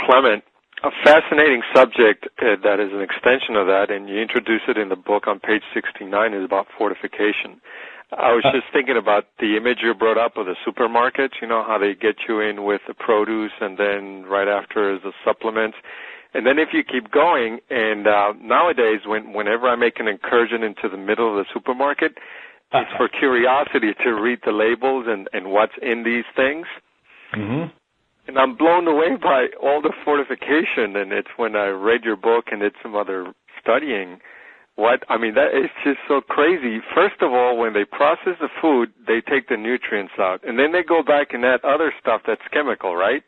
Clement. A fascinating subject that is an extension of that, and you introduce it in the book on page 69, is about fortification. I was just thinking about the image you brought up of the supermarkets, you know, how they get you in with the produce and then right after is the supplements. And then if you keep going, and nowadays whenever I make an incursion into the middle of the supermarket, it's for curiosity to read the labels and what's in these things. Mm-hmm. And I'm blown away by all the fortification, and it's when I read your book and did some other studying. That is just so crazy. First of all, when they process the food, they take the nutrients out, and then they go back and add other stuff that's chemical, right?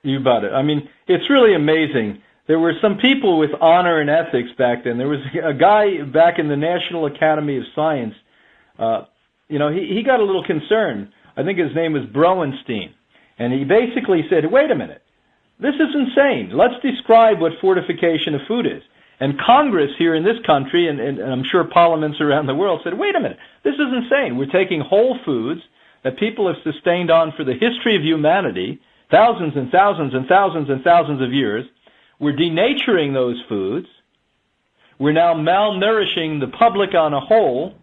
You got it. I mean, it's really amazing. There were some people with honor and ethics back then. There was a guy back in the National Academy of Science. He got a little concerned. I think his name was Browenstein. And he basically said, wait a minute, this is insane. Let's describe what fortification of food is. And Congress here in this country, and I'm sure parliaments around the world, said, wait a minute, this is insane. We're taking whole foods that people have sustained on for the history of humanity, thousands and thousands and thousands and thousands of years. We're denaturing those foods. We're now malnourishing the public on a whole.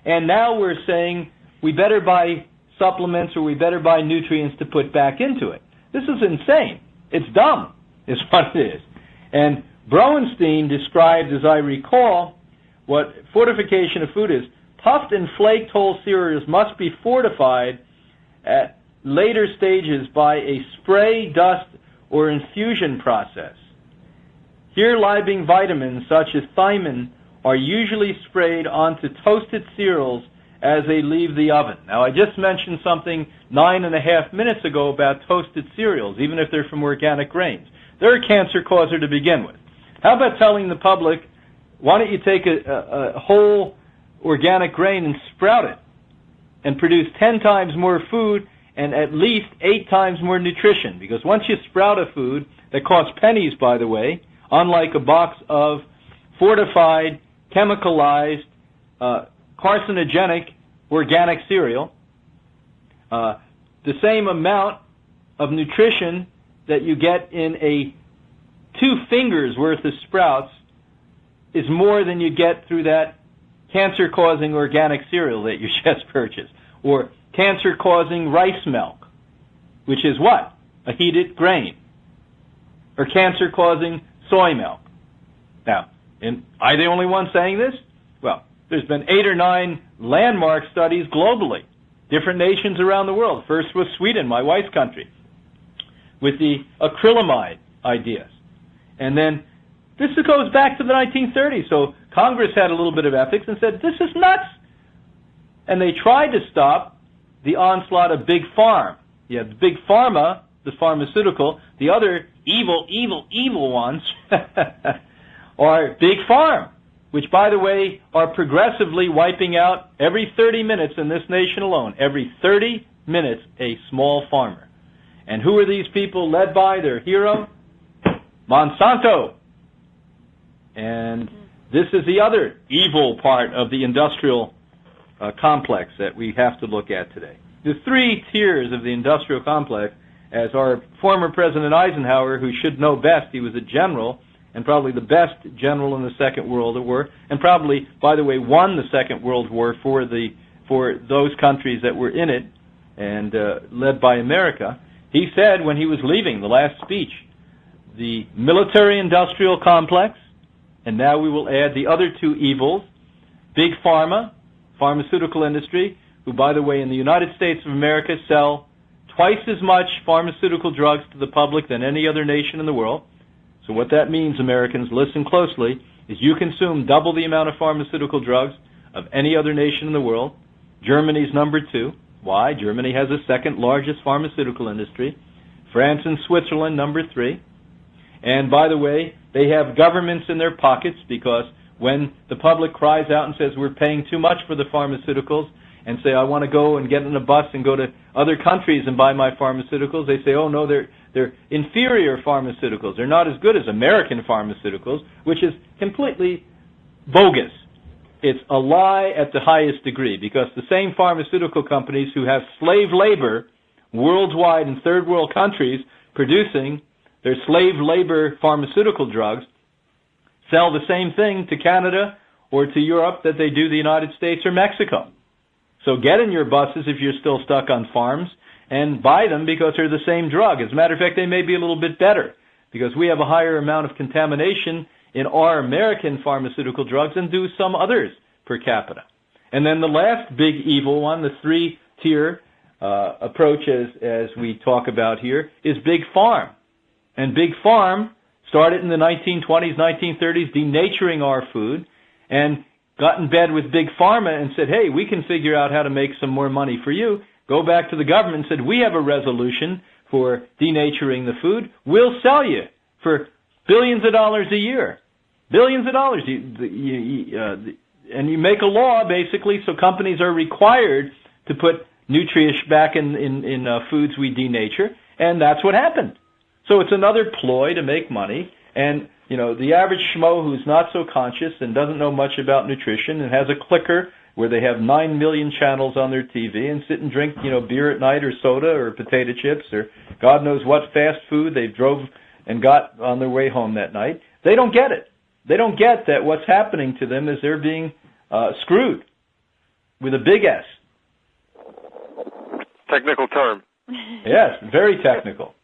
And now we're saying we better buy supplements or we better buy nutrients to put back into it. This is insane. It's dumb, is what it is. And Browenstein described, as I recall, what fortification of food is. Puffed and flaked whole cereals must be fortified at later stages by a spray, dust, or infusion process. Here, libing vitamins such as thiamine are usually sprayed onto toasted cereals as they leave the oven. Now, I just mentioned something 9.5 minutes ago about toasted cereals, even if they're from organic grains. They're a cancer causer to begin with. How about telling the public, why don't you take a whole organic grain and sprout it and produce 10 times more food and at least 8 times more nutrition? Because once you sprout a food that costs pennies, by the way, unlike a box of fortified, chemicalized, carcinogenic organic cereal, the same amount of nutrition that you get in a 2 fingers worth of sprouts is more than you get through that cancer-causing organic cereal that you just purchased, or cancer-causing rice milk, which is what? A heated grain, or cancer-causing soy milk. Now, am I the only one saying this? Well, there's been 8 or 9 landmark studies globally, different nations around the world. First was Sweden, my wife's country, with the acrylamide ideas. And then this goes back to the 1930s. So Congress had a little bit of ethics and said, this is nuts. And they tried to stop the onslaught of Big Farm. You have Big Pharma, the pharmaceutical. The other evil ones are Big Farm, which, by the way, are progressively wiping out every 30 minutes in this nation alone. Every 30 minutes, a small farmer. And who are these people led by? Their hero? Monsanto. And this is the other evil part of the industrial complex that we have to look at today. The 3 tiers of the industrial complex, as our former President Eisenhower, who should know best, he was a general, and probably the best general in the Second World War, and probably, by the way, won the Second World War for those countries that were in it, and led by America. He said when he was leaving, the last speech, the military-industrial complex, and now we will add the other 2 evils, Big Pharma, pharmaceutical industry, who, by the way, in the United States of America sell twice as much pharmaceutical drugs to the public than any other nation in the world. So what that means, Americans, listen closely, is you consume double the amount of pharmaceutical drugs of any other nation in the world. Germany's number 2. Why? Germany has the 2nd largest pharmaceutical industry. France and Switzerland, number 3. And by the way, they have governments in their pockets, because when the public cries out and says we're paying too much for the pharmaceuticals, and say I want to go and get in a bus and go to other countries and buy my pharmaceuticals, they say, oh no, they're inferior pharmaceuticals. They're not as good as American pharmaceuticals, which is completely bogus. It's a lie at the highest degree, because the same pharmaceutical companies who have slave labor worldwide in third world countries producing Their slave labor pharmaceutical drugs sell the same thing to Canada or to Europe that they do the United States or Mexico. So get in your buses if you're still stuck on farms and buy them because they're the same drug. As a matter of fact, they may be a little bit better because we have a higher amount of contamination in our American pharmaceutical drugs than do some others per capita. And then the last big evil one, the three-tier approach as we talk about here, is Big Farm. And Big Farm started in the 1920s, 1930s, denaturing our food, and got in bed with Big Pharma and said, hey, we can figure out how to make some more money for you. Go back to the government and said, we have a resolution for denaturing the food. We'll sell you for billions of dollars a year. Billions of dollars. And you make a law, basically, so companies are required to put nutrients back in foods we denature, and that's what happened. So it's another ploy to make money, and the average schmo who's not so conscious and doesn't know much about nutrition and has a clicker where they have 9 million channels on their TV and sit and drink, beer at night or soda or potato chips or God knows what fast food they drove and got on their way home that night, they don't get it. They don't get that what's happening to them is they're being screwed with a big S. Technical term. Yes, very technical.